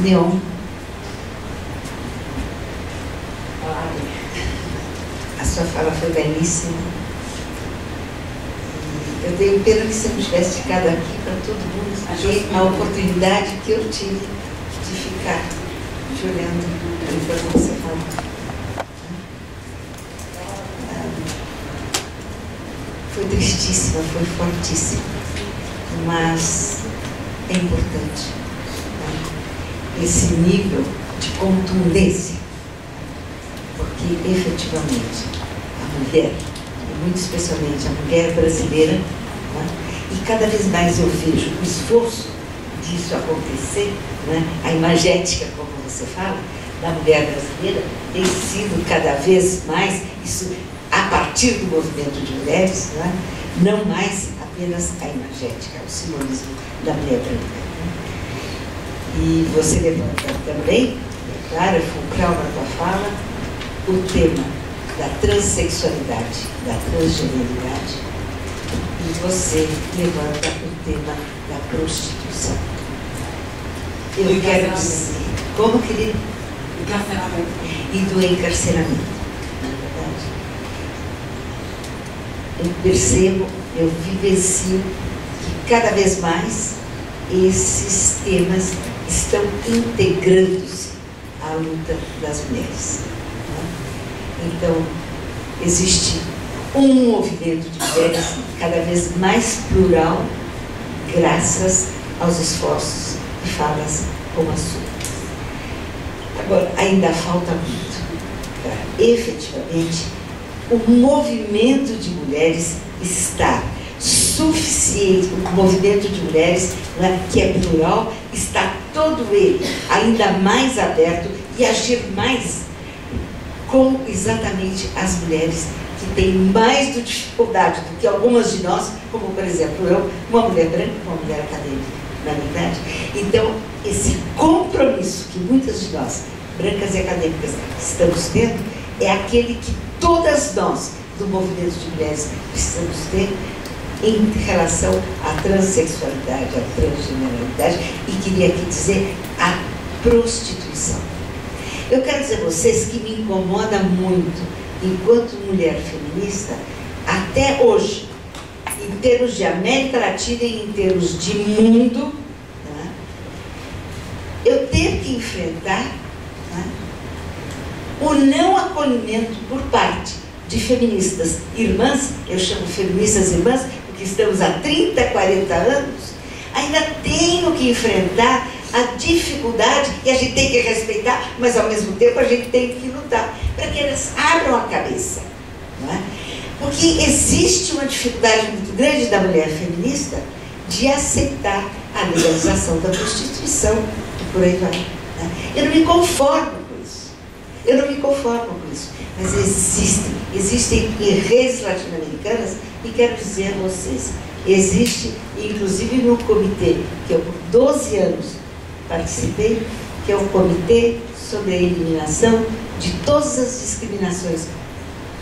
Neon. A sua fala foi belíssima. Eu tenho pena que você não tivesse ficado aqui para todo mundo ver a oportunidade que eu tive de ficar te olhando enquanto você fala. Foi tristíssima, foi fortíssima, mas é importante, né? Esse nível de contundência, porque efetivamente a mulher, e muito especialmente a mulher brasileira, né? E cada vez mais eu vejo o esforço disso acontecer, né? A imagética, como você fala, da mulher brasileira tem sido cada vez mais isso. A partir do movimento de mulheres, né? Não mais apenas a imagética, o simbolismo da mulher branca. Né? E você levanta também, é claro, é fulcral na tua fala, o tema da transexualidade, da transgeneridade, e você levanta o tema da prostituição. Eu quero dizer, como querido? Encarceramento. E do encarceramento. Eu percebo, eu vivencio que cada vez mais esses temas estão integrando-se à luta das mulheres. Né? Então, existe um movimento de mulheres cada vez mais plural, graças aos esforços e falas como a sua. Agora, ainda falta muito para efetivamente o movimento de mulheres está suficiente, o movimento de mulheres, né, que é plural, está todo ele ainda mais aberto e agir mais com exatamente as mulheres que têm mais dificuldade do que algumas de nós, como por exemplo eu, uma mulher branca, uma mulher acadêmica, na verdade. Então, esse compromisso que muitas de nós, brancas e acadêmicas, estamos tendo, é aquele que todas nós, do movimento de mulheres, precisamos ter em relação à transexualidade, à transgeneralidade, e queria aqui dizer a prostituição. Eu quero dizer a vocês que me incomoda muito, enquanto mulher feminista, até hoje, em termos de América Latina e em termos de mundo, né, eu tenho que enfrentar, né, o não acolhimento por parte de feministas irmãs, eu chamo feministas irmãs, porque estamos há 30, 40 anos, ainda tenho que enfrentar a dificuldade, e a gente tem que respeitar, mas ao mesmo tempo a gente tem que lutar, para que elas abram a cabeça. Não é? Porque existe uma dificuldade muito grande da mulher feminista de aceitar a legalização da prostituição, e por aí vai. Né? Eu não me conformo. Eu não me conformo com isso, mas existem em redes latino-americanas, e quero dizer a vocês, existe, inclusive no comitê, que eu por 12 anos participei, que é o Comitê sobre a Eliminação de todas as discriminações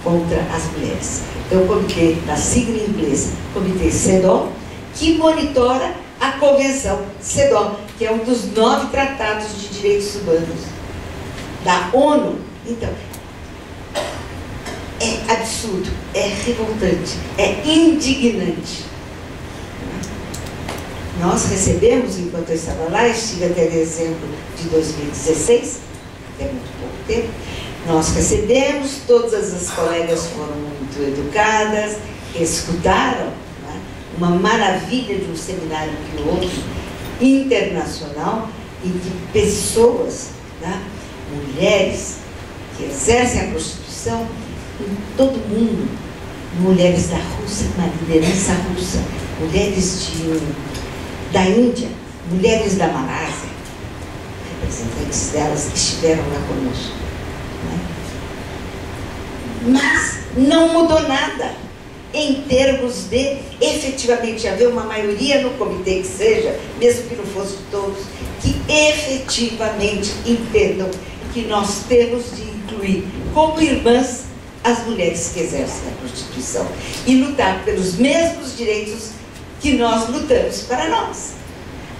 contra as mulheres. É o comitê, da sigla em inglês, Comitê CEDAW, que monitora a Convenção CEDAW, que é um dos 9 tratados de direitos humanos da ONU. Então, é absurdo, é revoltante, é indignante. Nós recebemos, enquanto eu estava lá, estive até dezembro de 2016, até muito pouco tempo, nós recebemos, todas as colegas foram muito educadas, escutaram, né, uma maravilha de um seminário piloto internacional, em que pessoas, né, mulheres que exercem a prostituição em todo o mundo, mulheres da Rússia, uma liderança russa, mulheres da Índia, mulheres da Malásia, representantes delas que estiveram lá conosco. Né? Mas não mudou nada em termos de efetivamente haver uma maioria no comitê que seja, mesmo que não fosse de todos, que efetivamente entendam que nós temos de incluir como irmãs as mulheres que exercem a prostituição e lutar pelos mesmos direitos que nós lutamos para nós.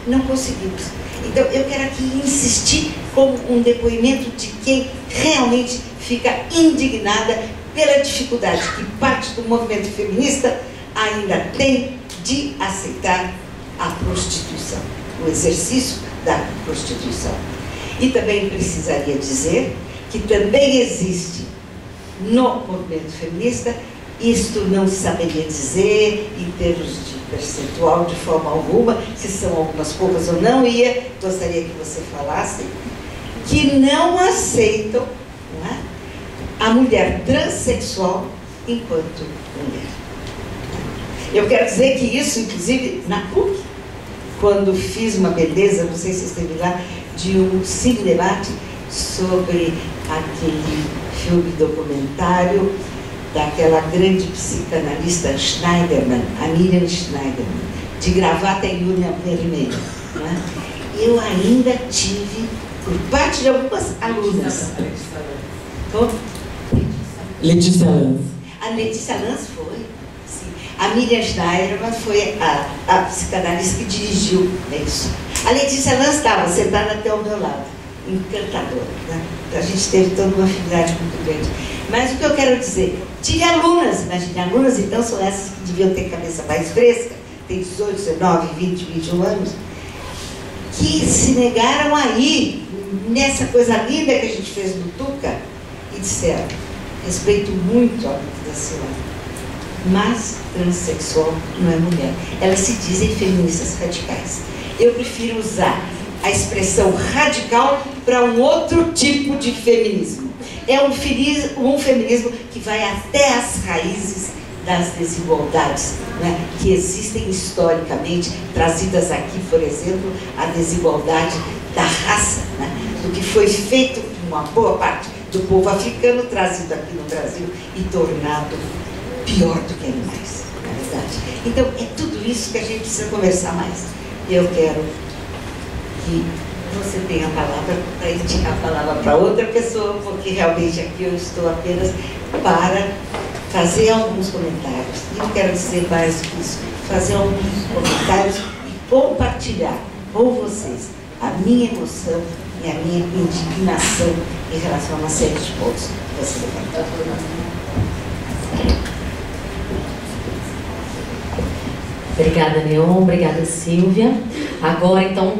Não conseguimos. Então, eu quero aqui insistir como um depoimento de quem realmente fica indignada pela dificuldade que parte do movimento feminista ainda tem de aceitar a prostituição, o exercício da prostituição. E também precisaria dizer que também existe no movimento feminista, isto não saberia dizer em termos de percentual de forma alguma, se são algumas poucas ou não, e gostaria que você falasse, que não aceitam, não é, a mulher transexual enquanto mulher. Eu quero dizer que isso, inclusive, na PUC, quando fiz uma beleza, não sei se esteve lá, de um cine debate sobre aquele filme documentário daquela grande psicanalista Schneiderman, a Miriam Schneiderman, de gravata e unha vermelha. Né? Eu ainda tive, por parte de algumas alunas... Letícia Lanz. A Letícia Lanz foi. Sim. A Miriam Schneiderman foi a psicanalista que dirigiu isso. A Letícia Lanz estava sentada até ao meu lado, encantadora. Né? A gente teve toda uma afinidade muito grande. Mas o que eu quero dizer, tive alunas, imagine, alunas então são essas que deviam ter cabeça mais fresca, tem 18, 19, 20, 21 anos, que se negaram a ir nessa coisa linda que a gente fez no Tuca e disseram: respeito muito a luta da senhora, mas transexual não é mulher. Elas se dizem feministas radicais. Eu prefiro usar a expressão radical para um outro tipo de feminismo. É um feminismo que vai até as raízes das desigualdades, né, que existem historicamente, trazidas aqui, por exemplo, a desigualdade da raça, né, do que foi feito por uma boa parte do povo africano, trazido aqui no Brasil e tornado pior do que animais, na verdade. Então, é tudo isso que a gente precisa conversar mais. Eu quero que você tenha a palavra para indicar a palavra para outra pessoa, porque realmente aqui eu estou apenas para fazer alguns comentários. E eu quero dizer mais do que isso, fazer alguns comentários e compartilhar com vocês a minha emoção e a minha indignação em relação a uma série de pontos que você levantou. Obrigada, Neon. Obrigada, Silvia. Agora, então,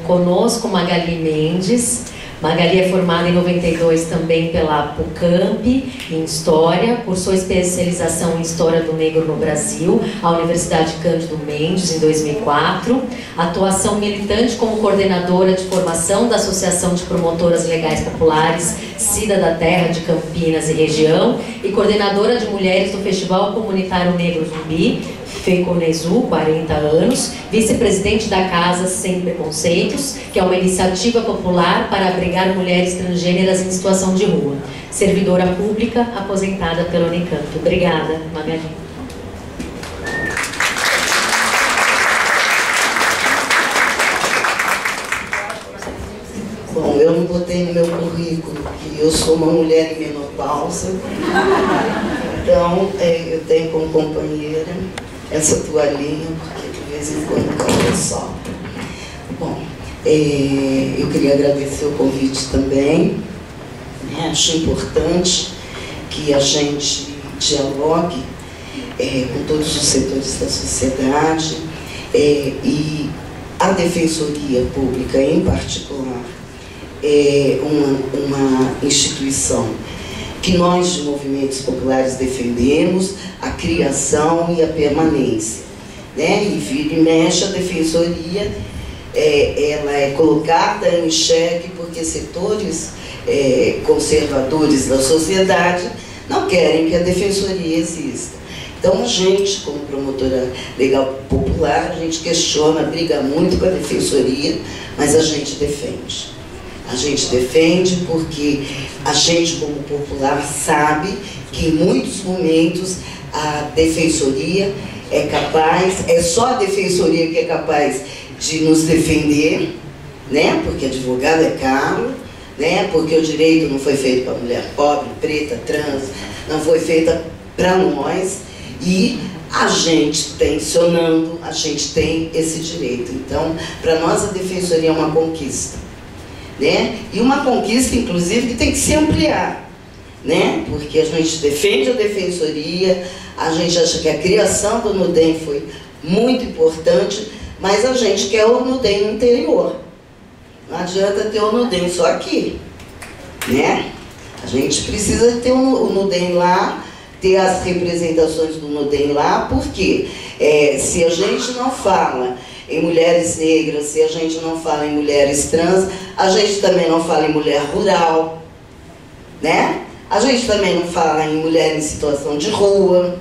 conosco, Magali Mendes. Magali é formada em 92 também pela PUCamp, em História, cursou especialização em História do Negro no Brasil, à Universidade Cândido Mendes, em 2004, atuação militante como coordenadora de formação da Associação de Promotoras Legais Populares Cida da Terra de Campinas e região, e coordenadora de mulheres do Festival Comunitário Negro Zumbi, FECONESU, 40 anos, vice-presidente da Casa Sem Preconceitos, que é uma iniciativa popular para abrigar mulheres transgêneras em situação de rua. Servidora pública, aposentada pela Unicamp. Obrigada, Magali. Bom, eu não botei no meu currículo que eu sou uma mulher em menopausa, então eu tenho como companheira essa toalhinha, porque de vez em quando cai sol. Bom, eu queria agradecer o convite também, né? Acho importante que a gente dialogue com todos os setores da sociedade e a Defensoria Pública, em particular, é uma instituição que nós de movimentos populares defendemos a criação e a permanência, né? E vira e mexe a defensoria, ela é colocada em xeque porque setores conservadores da sociedade não querem que a defensoria exista. Então a gente, como promotora legal popular, a gente questiona, briga muito com a defensoria, mas a gente defende. A gente defende porque a gente, como popular, sabe que em muitos momentos a defensoria é capaz, é só a defensoria que é capaz de nos defender, né? Porque advogado é caro, né? Porque o direito não foi feito para mulher pobre, preta, trans, não foi feita para nós. E a gente tensionando, a gente tem esse direito. Então, para nós a defensoria é uma conquista, né? E uma conquista, inclusive, que tem que se ampliar, né? Porque a gente defende a defensoria, a gente acha que a criação do NUDEM foi muito importante, mas a gente quer o NUDEM no interior. Não adianta ter o NUDEM só aqui, né? A gente precisa ter o NUDEM lá, ter as representações do NUDEM lá, porque se a gente não fala em mulheres negras, se a gente não fala em mulheres trans, a gente também não fala em mulher rural, né? A gente também não fala em mulher em situação de rua,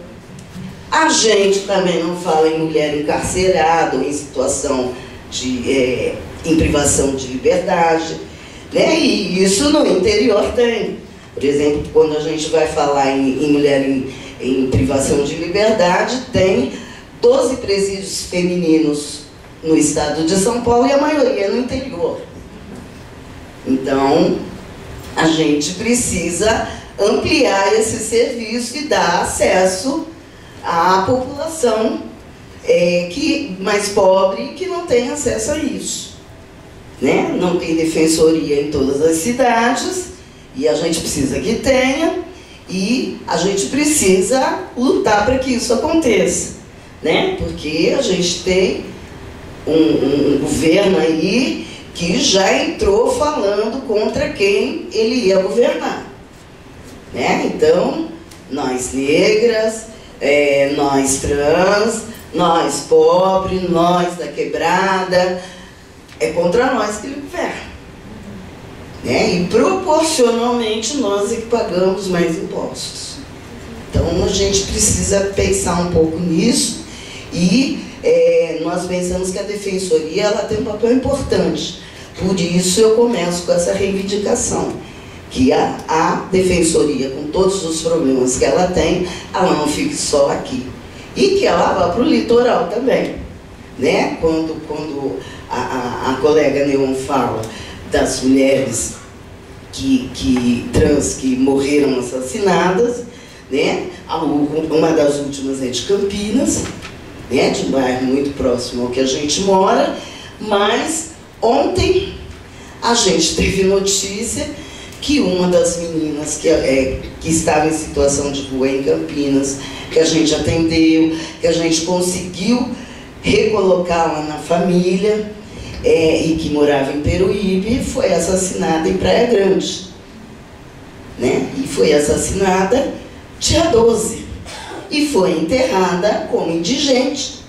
a gente também não fala em mulher encarcerada ou em situação de em privação de liberdade, né? E isso no interior tem. Por exemplo, quando a gente vai falar em mulher em privação de liberdade, tem 12 presídios femininos no estado de São Paulo e a maioria no interior. Então, a gente precisa ampliar esse serviço e dar acesso à população mais pobre que não tem acesso a isso, né? Não tem defensoria em todas as cidades, e a gente precisa que tenha, e a gente precisa lutar para que isso aconteça, né? Porque a gente tem um governo aí que já entrou falando contra quem ele ia governar, né? Então, nós negras, nós trans, nós pobres, nós da quebrada, é contra nós que ele governa. E proporcionalmente nós é que pagamos mais impostos. Então a gente precisa pensar um pouco nisso e nós pensamos que a defensoria ela tem um papel importante. Por isso eu começo com essa reivindicação, que a defensoria, com todos os problemas que ela tem, ela não fique só aqui. E que ela vá para o litoral também, né? Quando a colega Neon fala das mulheres trans que morreram assassinadas, né? Uma das últimas é de Campinas, né? De um bairro muito próximo ao que a gente mora, mas ontem a gente teve notícia que uma das meninas que estava em situação de rua em Campinas, que a gente atendeu, que a gente conseguiu recolocá-la na família, e que morava em Peruíbe, foi assassinada em Praia Grande, né? E foi assassinada dia 12 e foi enterrada como indigente,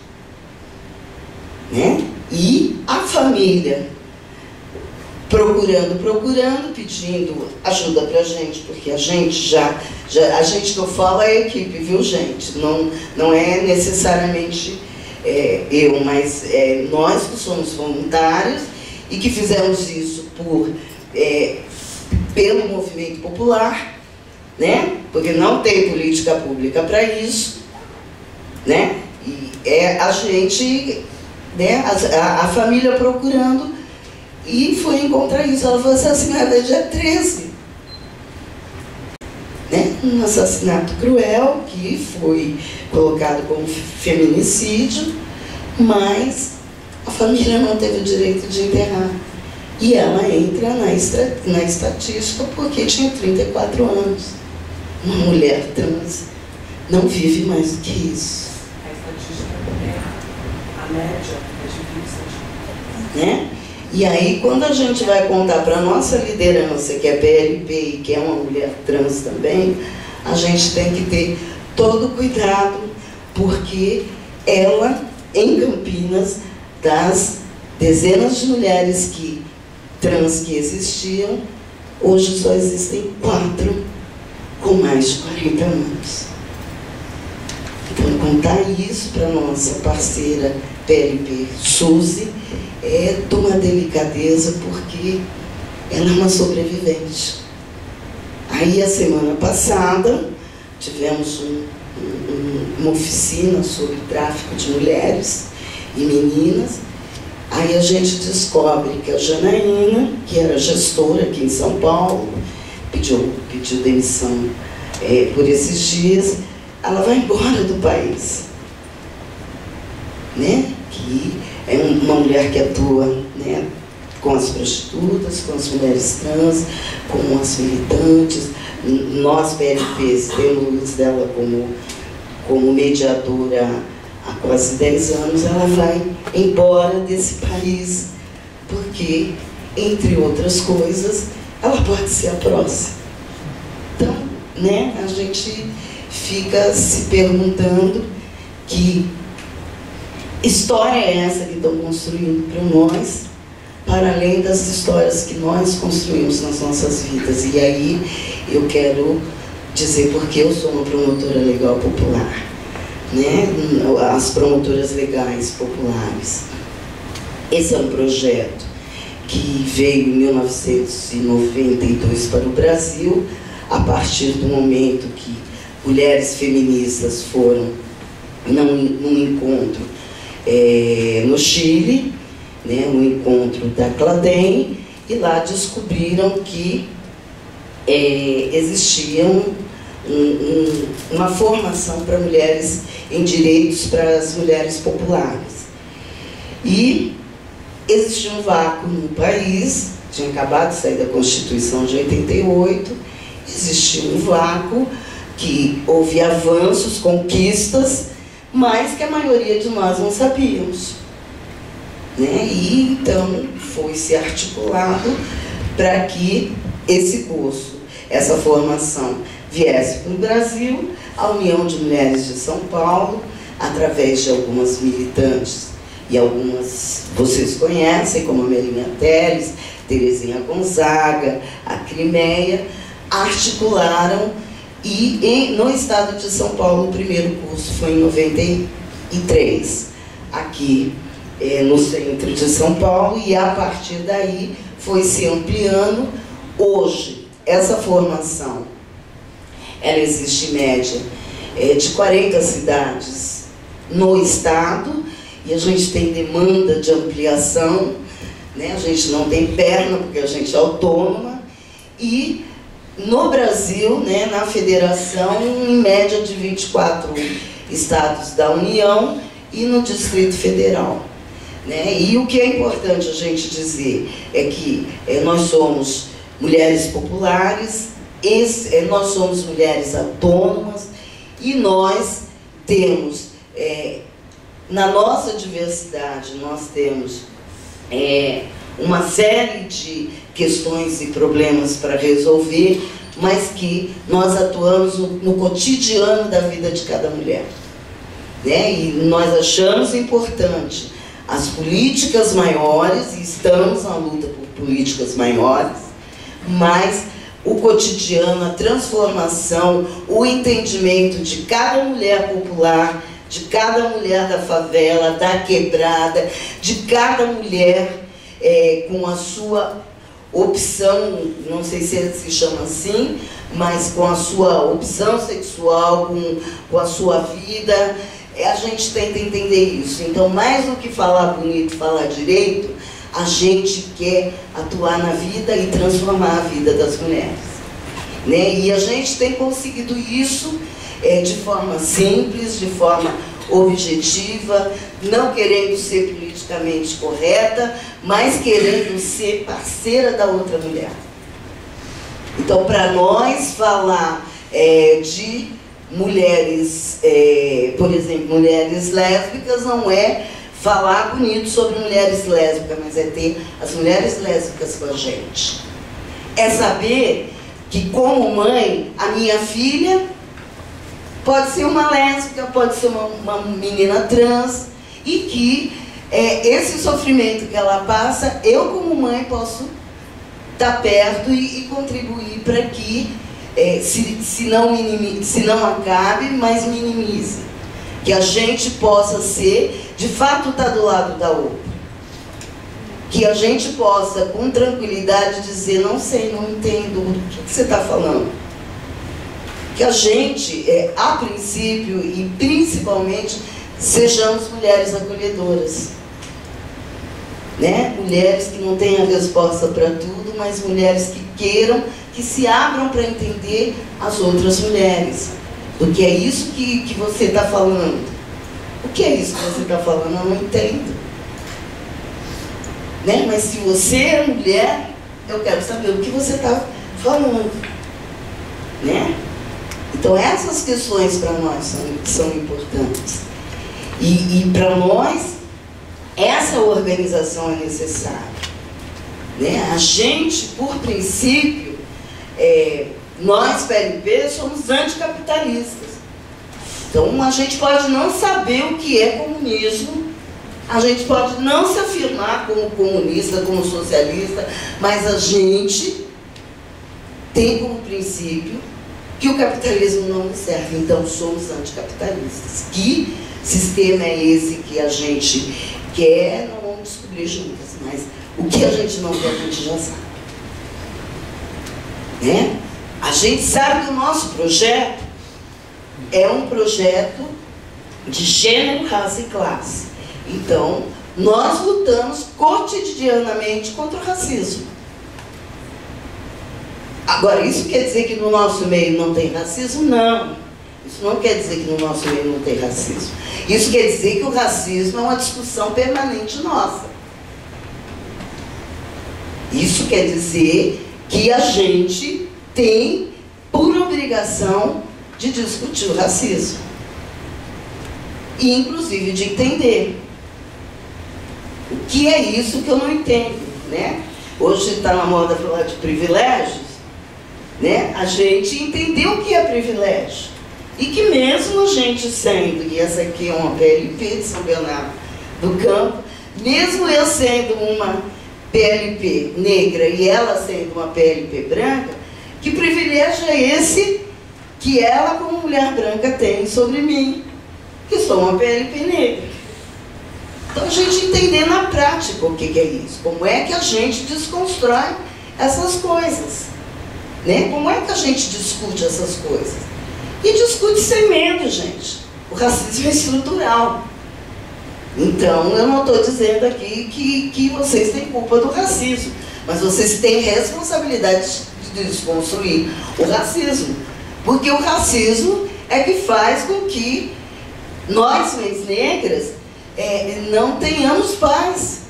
né? E a família procurando, pedindo ajuda pra gente, porque a gente a gente que eu falo é a equipe, viu, gente? Não é necessariamente eu, mas nós que somos voluntários e que fizemos isso pelo movimento popular, né? Porque não tem política pública para isso, né? E a gente, né? A família procurando e foi encontrar isso. Ela foi assassinada dia 13, né? Um assassinato cruel que foi colocado como feminicídio, mas a família não teve o direito de enterrar. E ela entra na estatística porque tinha 34 anos. Uma mulher trans não vive mais do que isso. A estatística a média é de 20 né? E aí, quando a gente vai contar para a nossa liderança, que é PLP e que é uma mulher trans também, a gente tem que ter todo cuidado, porque ela, em Campinas, das dezenas de mulheres trans que existiam, hoje só existem 4 com mais de 40 anos. Então, contar isso para a nossa parceira PLP, Suzy, é de uma delicadeza, porque ela é uma sobrevivente. Aí, a semana passada, tivemos uma oficina sobre tráfico de mulheres e meninas. Aí a gente descobre que a Janaína, que era gestora aqui em São Paulo, pediu demissão por esses dias, ela vai embora do país. é uma mulher que atua, né, com as prostitutas, com as mulheres trans, com as militantes. Nós, PLPs, temos dela como mediadora há quase 10 anos. Ela vai embora desse país, porque, entre outras coisas, ela pode ser a próxima. Então, né, a gente fica se perguntando que história é essa que estão construindo para nós, para além das histórias que nós construímos nas nossas vidas. E aí eu quero dizer porque eu sou uma promotora legal popular, né? As promotoras legais populares. Esse é um projeto que veio em 1992 para o Brasil, a partir do momento que mulheres feministas foram num encontro no Chile, né, no encontro da CLADEM, e lá descobriram que existia uma formação para mulheres em direitos para as mulheres populares. E existia um vácuo no país, tinha acabado de sair da Constituição de 88, existia um vácuo, que houve avanços, conquistas, mas que a maioria de nós não sabíamos, né? E então foi se articulado para que esse curso, essa formação viesse para o Brasil. A União de Mulheres de São Paulo, através de algumas militantes, e algumas vocês conhecem, como a Melinha Teles, Terezinha Gonzaga, a Crimeia, articularam. E no estado de São Paulo, o primeiro curso foi em 93, aqui no centro de São Paulo, e a partir daí foi se ampliando. Hoje, essa formação, ela existe em média de 40 cidades no estado, e a gente tem demanda de ampliação, né? A gente não tem perna, porque a gente é autônoma, e no Brasil, né, na federação, em média de 24 estados da União e no Distrito Federal, né? E o que é importante a gente dizer é que nós somos mulheres populares, nós somos mulheres autônomas, e nós temos, na nossa diversidade, nós temos uma série de questões e problemas para resolver, mas que nós atuamos no cotidiano da vida de cada mulher, né? E nós achamos importante as políticas maiores, e estamos na luta por políticas maiores, mas o cotidiano, a transformação, o entendimento de cada mulher popular, de cada mulher da favela, da quebrada, de cada mulher com a sua opção, não sei se se chama assim, mas com a sua opção sexual, com a sua vida, a gente tenta entender isso. Então, mais do que falar bonito, falar direito, a gente quer atuar na vida e transformar a vida das mulheres, né? E a gente tem conseguido isso de forma simples, de forma objetiva, não querendo ser politicamente correta, mas querendo ser parceira da outra mulher. Então, para nós, falar de mulheres, por exemplo, mulheres lésbicas, não é falar bonito sobre mulheres lésbicas, mas é ter as mulheres lésbicas com a gente. É saber que, como mãe, a minha filha pode ser uma lésbica, pode ser uma menina trans, e que esse sofrimento que ela passa, eu como mãe posso estar perto e contribuir para que se não acabe, mas minimize. Que a gente possa ser, de fato, estar do lado da outra. Que a gente possa, com tranquilidade, dizer, não sei, não entendo o que você está falando. Que a gente, a princípio e principalmente, sejamos mulheres acolhedoras, né? Mulheres que não tenham resposta para tudo, mas mulheres que queiram, que se abram para entender as outras mulheres. O que é isso que você está falando? O que é isso que você está falando? Eu não entendo. né? Mas se você é mulher, eu quero saber o que você está falando, né? Então essas questões para nós são importantes. E para nós, essa organização é necessária, né? A gente, por princípio, nós, PLP, somos anticapitalistas. Então, a gente pode não saber o que é comunismo, a gente pode não se afirmar como comunista, como socialista, mas a gente tem como princípio que o capitalismo não nos serve. Então, somos anticapitalistas. Que sistema é esse que a gente quer? Não vamos descobrir juntas, mas o que a gente não quer, a gente já sabe, né? A gente sabe que o nosso projeto é um projeto de gênero, raça e classe. Então, nós lutamos cotidianamente contra o racismo. Agora, isso quer dizer que no nosso meio não tem racismo? Não. Isso não quer dizer que no nosso meio não tem racismo. Isso quer dizer que o racismo é uma discussão permanente nossa. Isso quer dizer que a gente tem por obrigação de discutir o racismo. E, inclusive, de entender. O que é isso que eu não entendo, né? Hoje está na moda falar de privilégios, né? A gente entendeu o que é privilégio. E que mesmo a gente sendo, e essa aqui é uma PLP de São Bernardo do Campo, mesmo eu sendo uma PLP negra e ela sendo uma PLP branca, que privilégio é esse que ela, como mulher branca, tem sobre mim, que sou uma PLP negra? Então, a gente entender na prática o que é isso, como é que a gente desconstrói essas coisas, né? Como é que a gente discute essas coisas? E discute sem medo, gente. O racismo é estrutural. Então, eu não estou dizendo aqui que vocês têm culpa do racismo, mas vocês têm responsabilidade de desconstruir o racismo. Porque o racismo é que faz com que nós, mães negras, não tenhamos paz.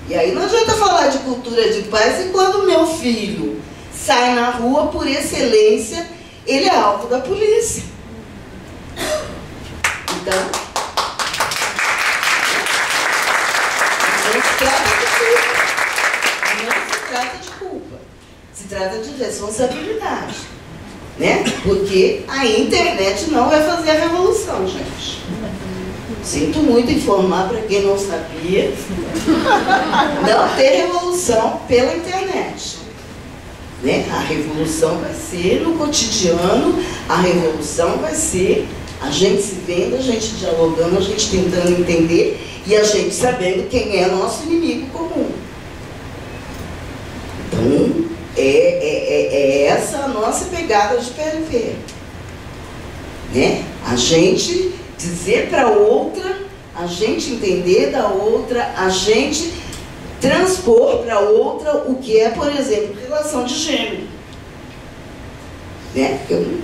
E aí não adianta falar de cultura de paz e quando o meu filho sai na rua, por excelência, ele é alvo da polícia. Então, não se trata de culpa. Não se trata de culpa. Se trata de responsabilidade, né? Porque a internet não vai fazer a revolução, gente. Sinto muito informar para quem não sabia. Não tem revolução pela internet. Né? A revolução vai ser no cotidiano, a revolução vai ser a gente se vendo, a gente dialogando, a gente tentando entender e a gente sabendo quem é nosso inimigo comum. Então, é essa a nossa pegada de PLP. Né? A gente dizer para outra, a gente entender da outra, a gente transpor para outra o que é, por exemplo, relação de gênero. Né?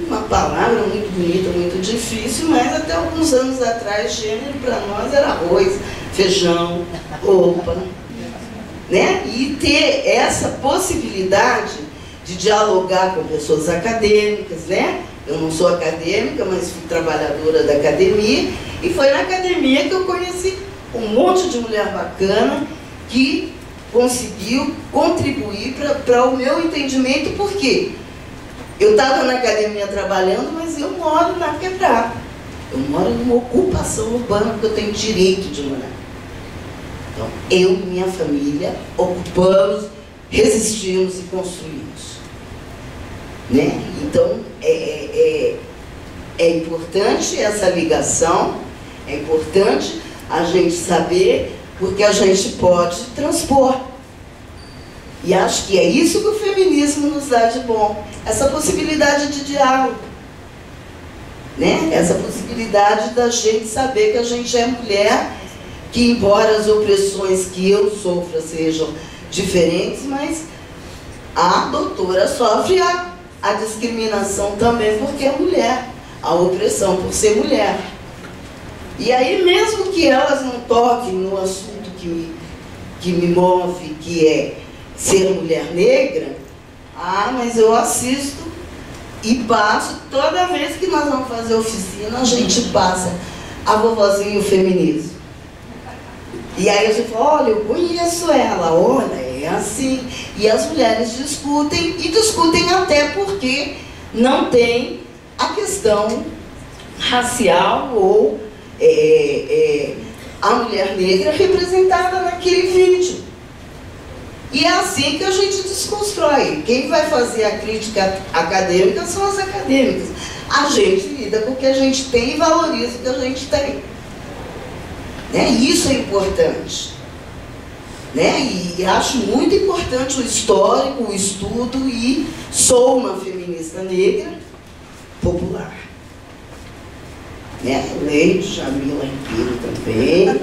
Uma palavra muito bonita, muito difícil, mas até alguns anos atrás, gênero para nós era arroz, feijão, roupa. Né? E ter essa possibilidade de dialogar com pessoas acadêmicas, né? Eu não sou acadêmica, mas fui trabalhadora da academia, e foi na academia que eu conheci um monte de mulher bacana que conseguiu contribuir para o meu entendimento, porque eu estava na academia trabalhando, mas eu moro na quebrada. Eu moro numa ocupação urbana, porque eu tenho direito de morar. Então, eu e minha família ocupamos, resistimos e construímos. Né? Então, é importante essa ligação, é importante a gente saber, porque a gente pode transpor. E acho que é isso que o feminismo nos dá de bom, essa possibilidade de diálogo. Né? Essa possibilidade da gente saber que a gente é mulher, que embora as opressões que eu sofra sejam diferentes, mas a doutora sofre a discriminação também porque é mulher, a opressão por ser mulher. E aí, mesmo que elas não toquem no assunto que me move, que é ser mulher negra, mas eu assisto e passo, toda vez que nós vamos fazer oficina, a gente passa a vovozinha e o feminismo. E aí a gente fala, olha, eu conheço ela, olha, é assim. E as mulheres discutem, e discutem até porque não tem a questão racial ou a mulher negra representada naquele vídeo. E é assim que a gente desconstrói. Quem vai fazer a crítica acadêmica são as acadêmicas. A gente lida com o que a gente tem e valoriza o que a gente tem. Né? Isso é importante. Né? E acho muito importante o histórico, o estudo, e sou uma feminista negra popular. Né? Leio Djamila Ribeiro também. Né?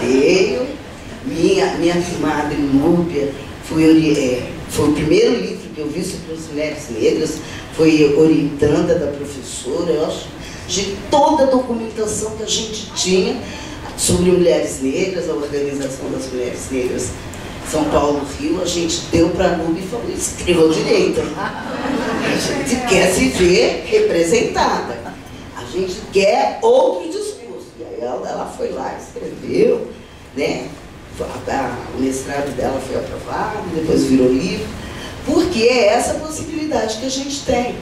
Leio. Minha comadre Núbia foi o primeiro livro que eu vi sobre as mulheres negras, foi orientanda da professora. Eu acho, de toda a documentação que a gente tinha sobre mulheres negras, a Organização das Mulheres Negras São Paulo, Rio, a gente deu para a Núbia e falou, escreva direito. A gente quer se ver representada. A gente quer outro discurso. E aí ela foi lá, escreveu, né? O mestrado dela foi aprovado, depois virou livro, porque é essa possibilidade que a gente tem.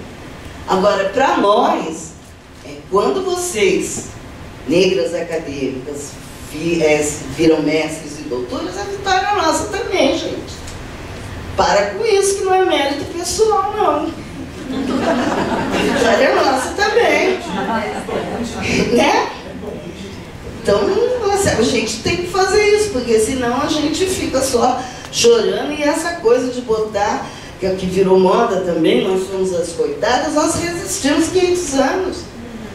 Agora, para nós, quando vocês, negras acadêmicas, viram mestres e doutores, a vitória é nossa também, gente. Para com isso, que não é mérito pessoal, não. A vitória é nossa também. Né? Então, a gente tem que fazer isso, porque senão a gente fica só chorando, e essa coisa de botar, que virou moda também, nós somos as coitadas, nós resistimos 500 anos.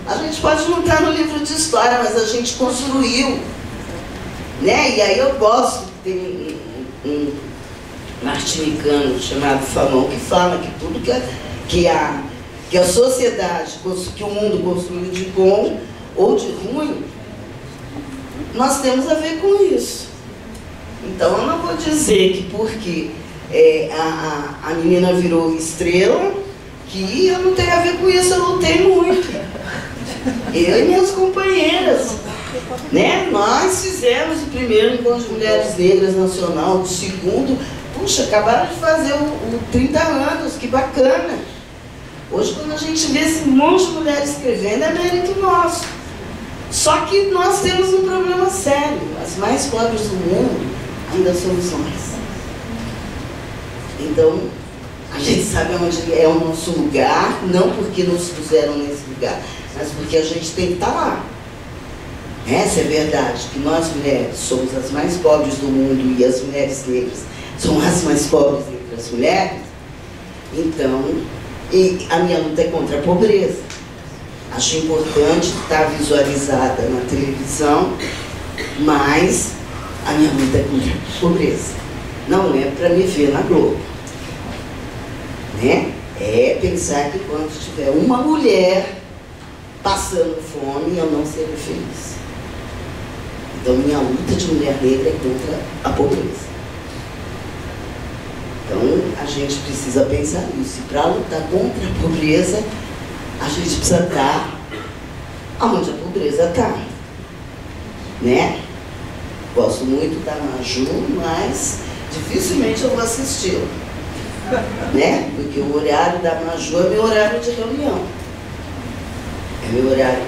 A gente pode não estar no livro de história, mas a gente construiu. Né? E aí eu gosto, tem um martinicano chamado Fanon, que fala que tudo que a sociedade, que o mundo construiu de bom ou de ruim, nós temos a ver com isso. Então eu não vou dizer que porque a menina virou estrela, que eu não tenho a ver com isso, eu lutei muito. Eu e minhas companheiras. Né? Nós fizemos o primeiro encontro de mulheres negras nacional, o segundo, puxa, acabaram de fazer o 30 anos, que bacana. Hoje, quando a gente vê esse monte de mulheres escrevendo, é mérito nosso. Só que nós temos um problema sério. As mais pobres do mundo ainda somos nós. Então, a gente sabe onde é o nosso lugar, não porque nos puseram nesse lugar, mas porque a gente tem que estar lá. Essa é a verdade, que nós mulheres somos as mais pobres do mundo e as mulheres negras são as mais pobres entre as mulheres. Então, a minha luta é contra a pobreza. Acho importante estar visualizada na televisão, mas a minha luta é contra a pobreza. Não é para me ver na Globo. Né? É pensar que quando tiver uma mulher passando fome, eu não serei feliz. Então, minha luta de mulher negra é contra a pobreza. Então, a gente precisa pensar nisso. E para lutar contra a pobreza, a gente precisa estar onde a pobreza está. Né? Gosto muito da Maju, mas dificilmente eu vou assisti-la. Né? Porque o horário da Maju é meu horário de reunião. É meu horário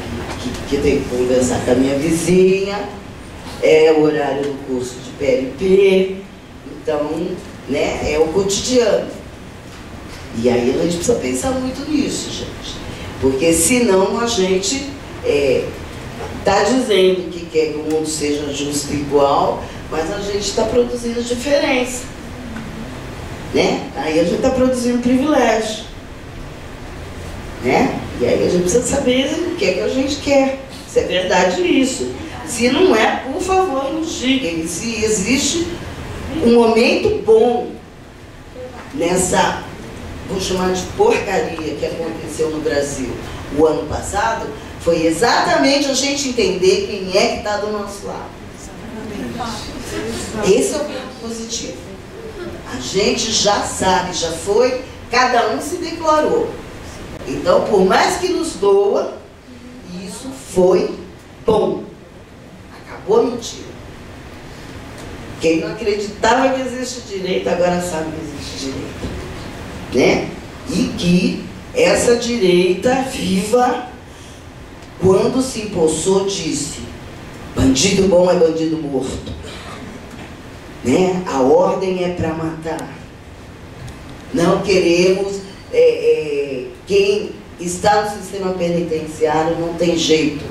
que eu tenho que conversar com a minha vizinha, é o horário do curso de PLP, então, né, é o cotidiano. E aí a gente precisa pensar muito nisso, gente. Porque senão a gente está dizendo que quer que o mundo seja justo e igual, mas a gente está produzindo diferença. Né? Aí a gente está produzindo privilégio. Né? E aí a gente precisa saber o que é que a gente quer. Se é verdade isso. Se não é, por favor, nos diga. E se existe um momento bom nessa, vou chamar de porcaria que aconteceu no Brasil o ano passado, foi exatamente a gente entender quem é que está do nosso lado. Esse é o ponto positivo. A gente já sabe, já foi, cada um se declarou. Então, por mais que nos doa, isso foi bom. Acabou a mentira. Quem não acreditava que existe direito, agora sabe que existe direito. Né? E que essa direita viva, quando se impulsou, disse: bandido bom é bandido morto. Né? A ordem é para matar. Não queremos... quem está no sistema penitenciário não tem jeito.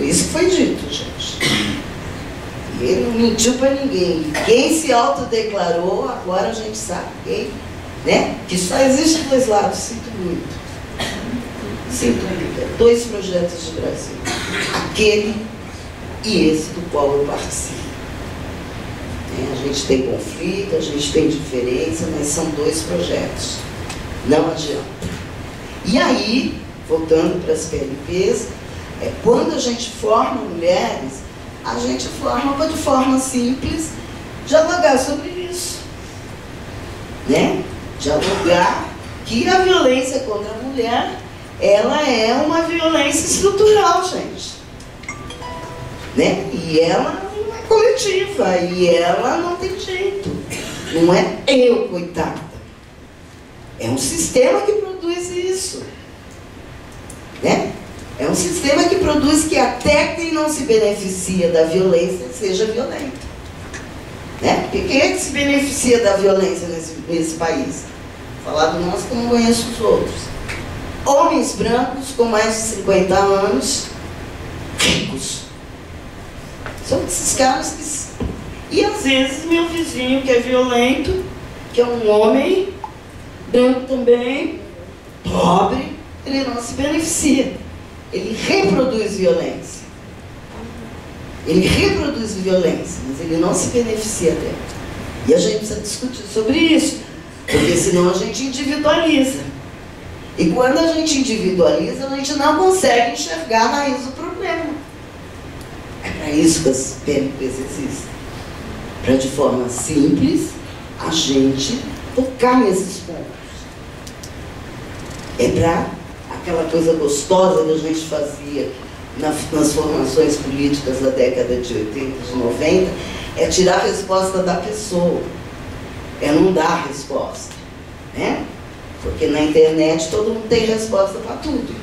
Isso que foi dito, gente. Ele não mentiu para ninguém. Quem se autodeclarou, agora a gente sabe quem, né? Que só existe dois lados. Sinto muito. Sinto muito. 2 projetos de Brasil. Aquele e esse do qual eu participo. A gente tem conflito, a gente tem diferença, mas são 2 projetos. Não adianta. E aí, voltando para as PLPs, quando a gente forma mulheres, a gente forma de forma simples dialogar sobre isso. Né? Dialogar que a violência contra a mulher, ela é uma violência estrutural, gente. Né? E ela não é coletiva, e ela não tem jeito. Não é eu, coitada. É um sistema que produz isso. Né? É um sistema que produz que até quem não se beneficia da violência seja violento. Né? Porque quem é que se beneficia da violência nesse país? Vou falar do nosso que eu não conheço os outros. Homens brancos com mais de 50 anos, ricos. São esses caras que... E às vezes meu vizinho que é violento, que é um homem branco também, pobre, ele não se beneficia. Ele reproduz violência. Ele reproduz violência, mas ele não se beneficia dela. E a gente precisa discutir sobre isso, porque senão a gente individualiza. E quando a gente individualiza, a gente não consegue enxergar a raiz do problema. É para isso que as PLPs existem. Para, de forma simples, a gente tocar nesses pontos. É para aquela coisa gostosa que a gente fazia nas formações políticas da década de 80, de 90, é tirar a resposta da pessoa, é não dar resposta, né? Porque na internet todo mundo tem resposta para tudo.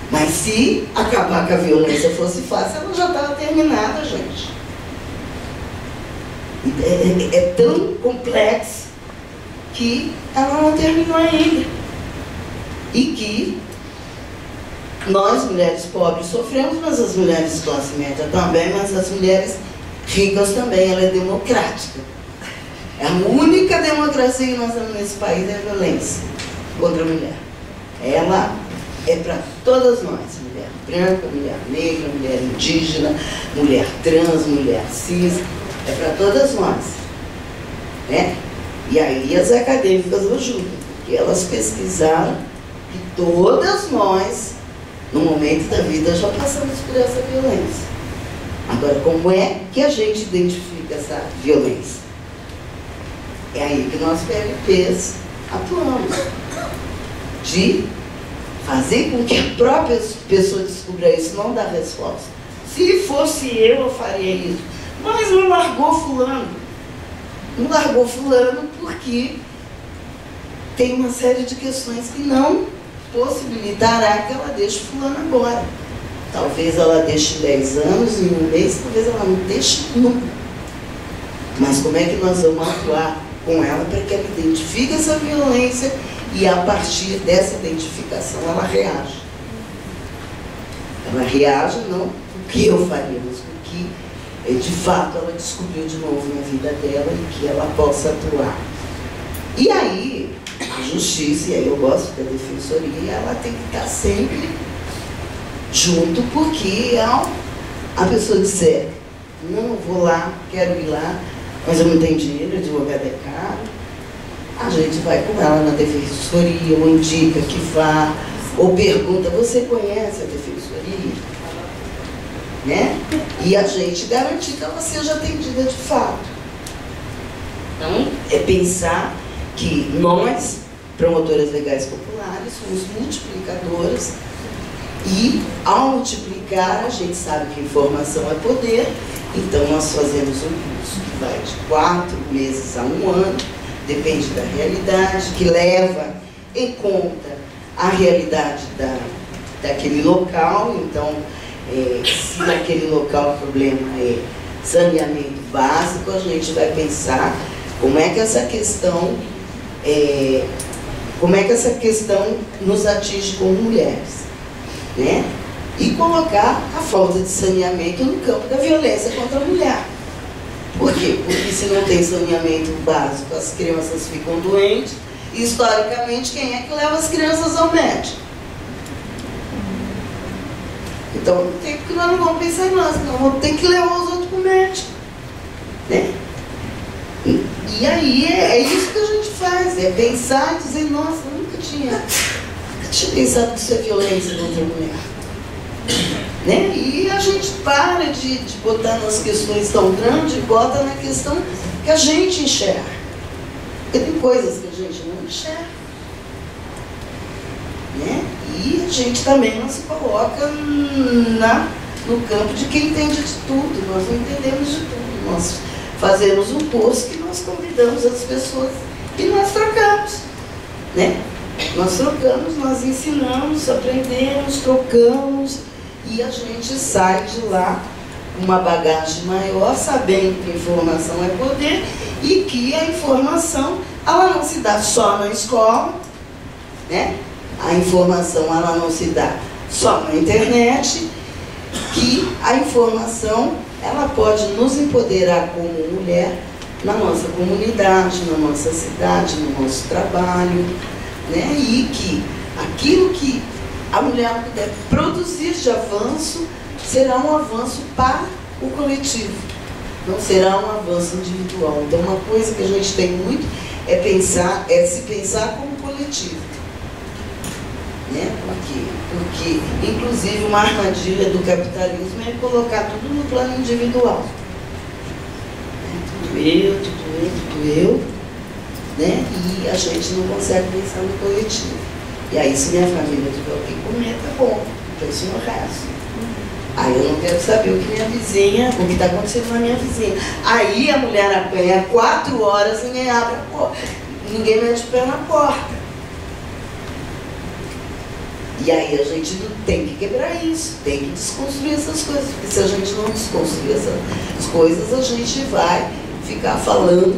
Mas se acabar com a violência fosse fácil, ela já estava terminada, gente. É tão complexo que ela não terminou ainda. E que nós, mulheres pobres, sofremos, mas as mulheres de classe média também, mas as mulheres ricas também. Ela é democrática. A única democracia que nós temos nesse país é a violência contra a mulher. Ela é para todas nós, mulher branca, mulher negra, mulher indígena, mulher trans, mulher cis, é para todas nós. Né? E aí as acadêmicas ajudam, porque elas pesquisaram que todas nós, no momento da vida, já passamos por essa violência. Agora, como é que a gente identifica essa violência? É aí que nós, PLPs, atuamos. De fazer com que a própria pessoa descubra isso, não dar resposta. Se fosse eu faria isso. Mas não largou fulano. Não largou fulano porque tem uma série de questões que não possibilitará que ela deixe fulano agora. Talvez ela deixe 10 anos, em um mês, talvez ela não deixe nunca. Mas como é que nós vamos atuar com ela para que ela identifique essa violência e a partir dessa identificação ela reage? Ela reage não o que eu faria, mas o que de fato ela descobriu de novo na vida dela e que ela possa atuar. E aí, a justiça, e aí eu gosto da defensoria, ela tem que estar sempre junto, porque a pessoa disser, não, vou lá, quero ir lá, mas eu não tenho dinheiro, advogado é caro, a gente vai com ela na defensoria, ou indica que vá, ou pergunta, você conhece a defensoria? né? E a gente garantir que ela seja atendida de fato. Então, é pensar que nós, promotoras legais populares, somos multiplicadoras e, ao multiplicar, a gente sabe que informação é poder, então nós fazemos um curso que vai de 4 meses a 1 ano, depende da realidade, que leva em conta a realidade daquele local. Então, se naquele local o problema é saneamento básico, a gente vai pensar como é que essa questão nos atinge como mulheres, né? E colocar a falta de saneamento no campo da violência contra a mulher. Por quê? Porque se não tem saneamento básico, as crianças ficam doentes, e historicamente quem é que leva as crianças ao médico? Então não tem, porque nós não vamos pensar em nós, não vamos ter que levar os outros para o médico, né? E aí é isso que a gente faz, é pensar e dizer, nossa, eu nunca tinha pensado que isso é violência contra a mulher, né? E a gente para de botar nas questões tão grandes e bota na questão que a gente enxerga, porque tem coisas que a gente não enxerga, né? E a gente também não se coloca no campo de quem entende de tudo. Nós não entendemos de tudo. Nós fazemos um curso que nós convidamos as pessoas e nós trocamos, né? Nós trocamos, nós ensinamos, aprendemos, trocamos, e a gente sai de lá com uma bagagem maior, sabendo que a informação é poder e que a informação ela não se dá só na escola, né? A informação ela não se dá só na internet, que a informação ela pode nos empoderar como mulher na nossa comunidade, na nossa cidade, no nosso trabalho, né? E que aquilo que a mulher puder produzir de avanço será um avanço para o coletivo, não será um avanço individual. Então, uma coisa que a gente tem muito é se pensar como coletivo, né? Porque inclusive uma armadilha do capitalismo é colocar tudo no plano individual, né? Tudo eu, né? E a gente não consegue pensar no coletivo. E aí, se minha família tiver o que comer, tá bom, penso no resto. Aí eu não quero saber o que minha vizinha, o que está acontecendo na minha vizinha. Aí a mulher apanha 4 horas e ninguém abre a porta, ninguém mete o pé na porta. E aí a gente tem que quebrar isso, tem que desconstruir essas coisas, porque se a gente não desconstruir essas coisas, a gente vai ficar falando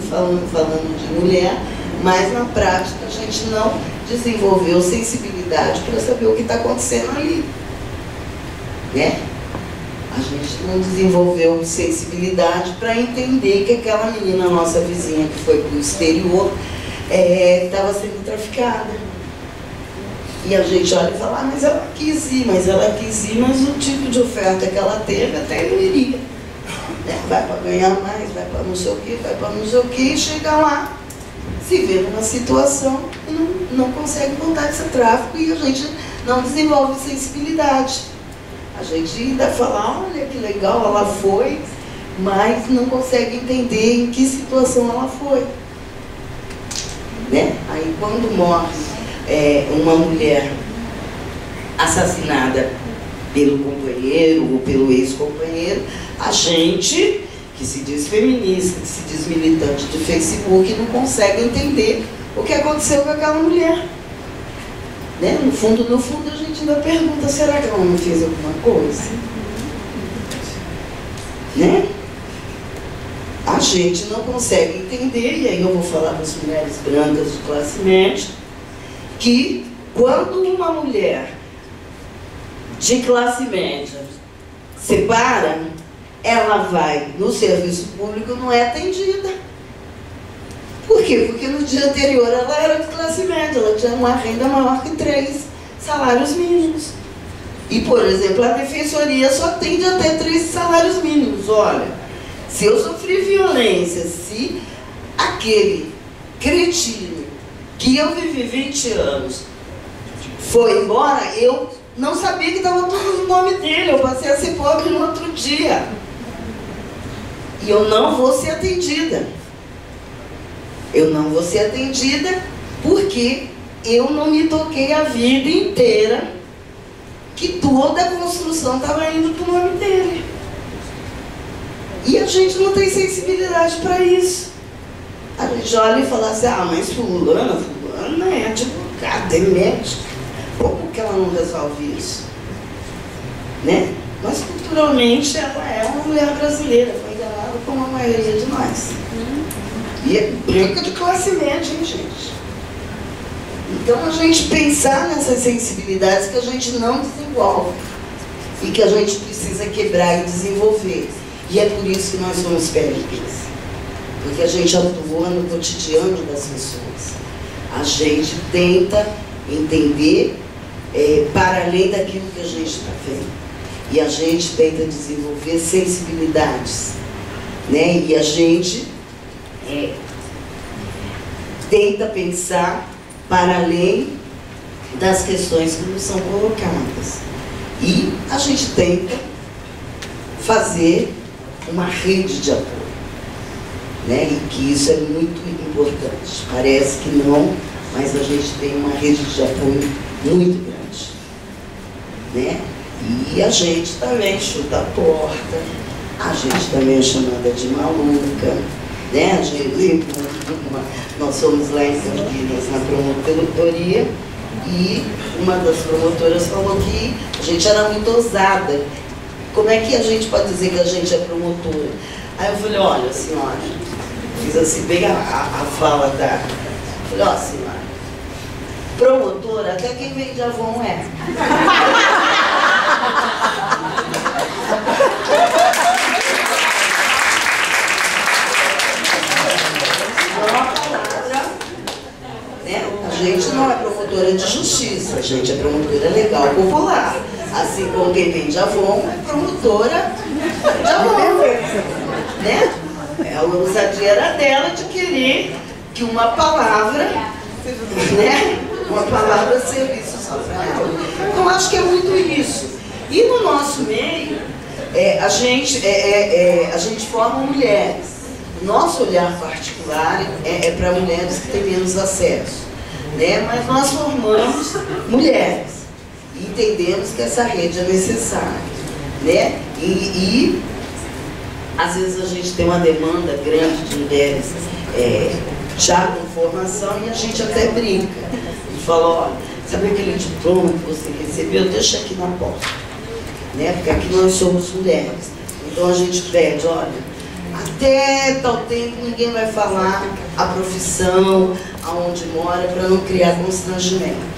de mulher, mas na prática a gente não desenvolveu sensibilidade para saber o que está acontecendo ali, né? A gente não desenvolveu sensibilidade para entender que aquela menina, nossa vizinha, que foi para o exterior, estava sendo traficada. E a gente olha e fala, ah, mas ela quis ir, mas o tipo de oferta que ela teve até não iria. Né? Vai para ganhar mais, vai para não sei o quê, vai para não sei o quê, e chega lá, se vê numa situação e não consegue voltar desse tráfico, e a gente não desenvolve sensibilidade. A gente ainda fala, olha que legal, ela foi, mas não consegue entender em que situação ela foi. Né? Aí quando morre uma mulher assassinada pelo companheiro ou pelo ex-companheiro, a gente, que se diz feminista, que se diz militante de Facebook, não consegue entender o que aconteceu com aquela mulher. Né? No fundo, a gente ainda pergunta, será que ela não fez alguma coisa? Né? A gente não consegue entender, e aí eu vou falar para as mulheres brancas de classe média, que quando uma mulher de classe média separa, ela vai no serviço público, não é atendida. Por quê? Porque no dia anterior ela era de classe média, ela tinha uma renda maior que 3 salários mínimos. E, por exemplo, a defensoria só atende até 3 salários mínimos. Olha, se eu sofri violência, se aquele cretino que eu vivi 20 anos foi embora, eu não sabia que estava tudo no nome dele. Eu passei a ser pobre no outro dia. E eu não vou ser atendida. Eu não vou ser atendida porque eu não me toquei a vida inteira que toda a construção estava indo para o nome dele. E a gente não tem sensibilidade para isso. A gente olha e fala assim, ah, mas fulana é advogada, é médica. Como que ela não resolve isso? Né? Mas culturalmente ela é uma mulher brasileira, foi enganada como a maioria de nós. E é branca de classe média, hein, gente? Então a gente pensar nessas sensibilidades que a gente não desenvolve e que a gente precisa quebrar e desenvolver. E é por isso que nós somos PLPs. Porque a gente atua no cotidiano das pessoas. A gente tenta entender para além daquilo que a gente está vendo. E a gente tenta desenvolver sensibilidades. Né? E a gente tenta pensar para além das questões que nos são colocadas. E a gente tenta fazer uma rede de apoio, né? E que isso é muito importante. Parece que não, mas a gente tem uma rede de apoio muito grande, né? E a gente também chuta a porta, a gente também é chamada de maluca, né? A gente, nós somos lá em Campinas, na promotoria, e uma das promotoras falou que a gente era muito ousada. Como é que a gente pode dizer que a gente é promotora? Aí eu falei, olha, senhora, fiz assim bem a fala da... Falei, ó, senhora, promotora, até quem vem de Avon é. A gente não é promotora de justiça, a gente é promotora legal popular. Assim como quem vem de Avon é promotora de Avon, né? A ousadia era dela de querer que uma palavra, né? Uma palavra serviço só para ela. Então acho que é muito isso. E no nosso meio, a gente forma mulheres. Nosso olhar particular é para mulheres que têm menos acesso, né? Mas nós formamos mulheres e entendemos que essa rede é necessária, né? E às vezes a gente tem uma demanda grande de mulheres já com formação e a gente até brinca e fala, olha, sabe aquele diploma que você recebeu? Deixa aqui na porta, né? Porque aqui nós somos mulheres. Então a gente pede, olha, até tal tempo ninguém vai falar a profissão, aonde mora, para não criar constrangimento.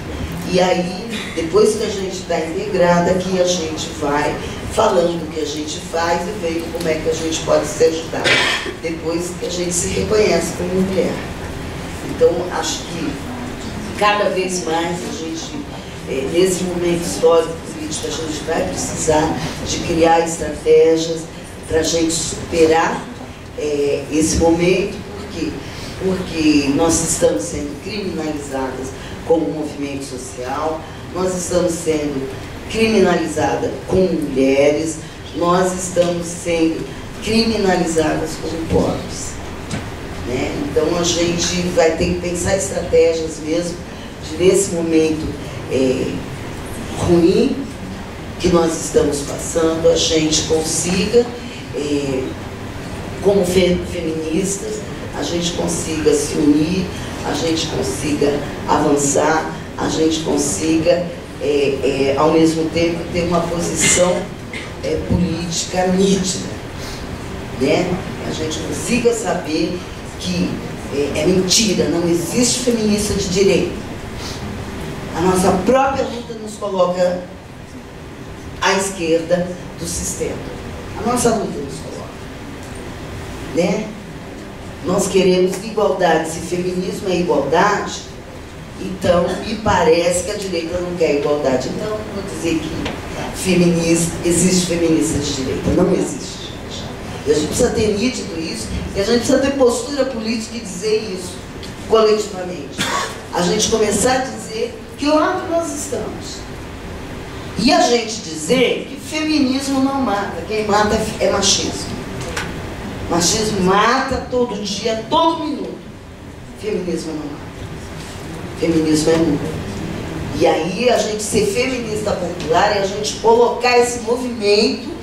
E aí, depois que a gente está integrada, aqui a gente vai falando o que a gente faz e vendo como é que a gente pode se ajudar. Depois que a gente se reconhece como mulher. Então, acho que cada vez mais a gente, nesse momento histórico político, a gente vai precisar de criar estratégias para a gente superar esse momento, porque nós estamos sendo criminalizadas como movimento social, nós estamos sendo criminalizadas como mulheres, nós estamos sendo criminalizadas como pobres, né? Então a gente vai ter que pensar estratégias mesmo, de nesse momento ruim que nós estamos passando, a gente consiga, como feministas, a gente consiga se unir, a gente consiga avançar, a gente consiga, ao mesmo tempo, ter uma posição política nítida, né? A gente consiga saber que é mentira, não existe feminista de direita. A nossa própria luta nos coloca à esquerda do sistema. A nossa luta nos coloca, né? Nós queremos igualdade. Se feminismo é igualdade, então me parece que a direita não quer igualdade. Então, não vou dizer que existe feminista de direita. Não existe. E a gente precisa ter nítido isso, e a gente precisa ter postura política e dizer isso coletivamente. A gente começar a dizer que lado nós estamos. E a gente dizer que feminismo não mata, quem mata é machismo. Machismo mata todo dia, todo minuto. Feminismo não mata. Feminismo é muda. E aí a gente ser feminista popular é a gente colocar esse movimento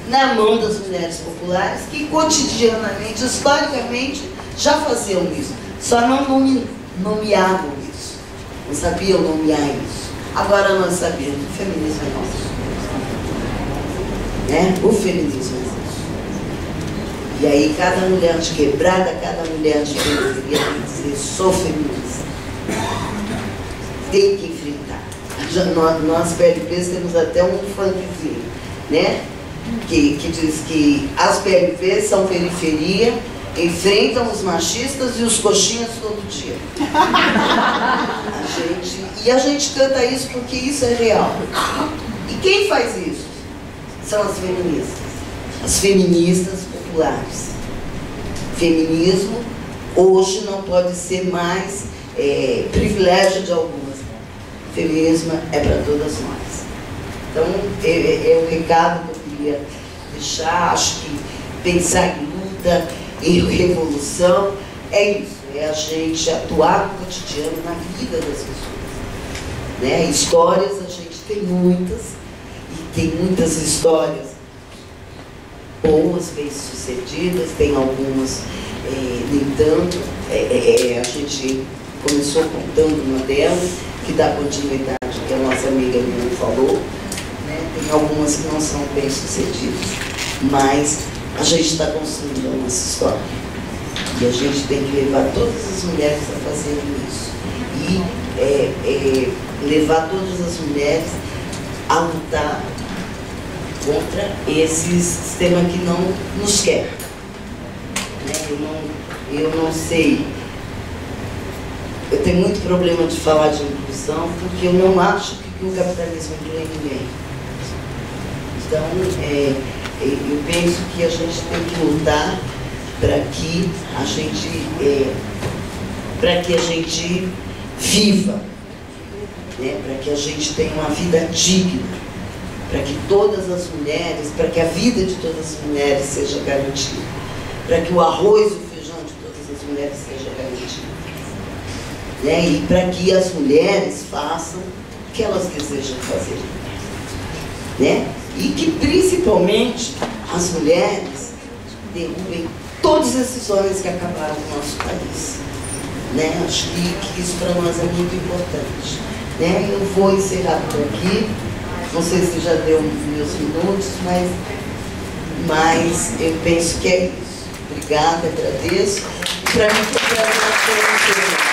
na mão das mulheres populares que cotidianamente, historicamente, já faziam isso. Só não nomeavam isso. Não sabiam nomear isso. Agora nós sabemos, o feminismo é nosso. Né? O feminismo é nosso. E aí cada mulher de quebrada, cada mulher de periferia tem que dizer, sou feminista. Tem que enfrentar. Nós PLPs temos até um funkzinho, né? Que diz que as PLPs são periferia, enfrentam os machistas e os coxinhas todo dia. A gente canta isso porque isso é real. E quem faz isso? São as feministas. As feministas populares. Feminismo hoje não pode ser mais privilégio de algumas. Feminismo é para todas nós. Então, é o recado que eu queria deixar. Acho que pensar em luta, em revolução, é isso. É a gente atuar no cotidiano, na vida das pessoas. Né? Histórias, a gente tem muitas. E tem muitas histórias boas, bem-sucedidas. Tem algumas, nem tanto. A gente começou contando uma delas, que dá continuidade, que a nossa amiga Nina falou, né? Tem algumas que não são bem sucedidas, mas a gente está construindo a nossa história. E a gente tem que levar todas as mulheres a fazerem isso. E levar todas as mulheres a lutar contra esse sistema que não nos quer. Né? Eu não sei. Eu tenho muito problema de falar de inclusão, porque eu não acho que o capitalismo inclui ninguém. Então, eu penso que a gente tem que lutar para que a gente viva, né? Para que a gente tenha uma vida digna, para que todas as mulheres, para que a vida de todas as mulheres seja garantida, para que o arroz e o feijão de todas as mulheres seja garantido. Né? E para que as mulheres façam o que elas desejam fazer. Né? E que principalmente as mulheres derrubem todos esses homens que acabaram no nosso país. Né? Acho que isso para nós é muito importante. Né? Eu vou encerrar por aqui. Não sei se já deu meus minutos, mas eu penso que é isso. Obrigada, agradeço. Para mim foi um prazer.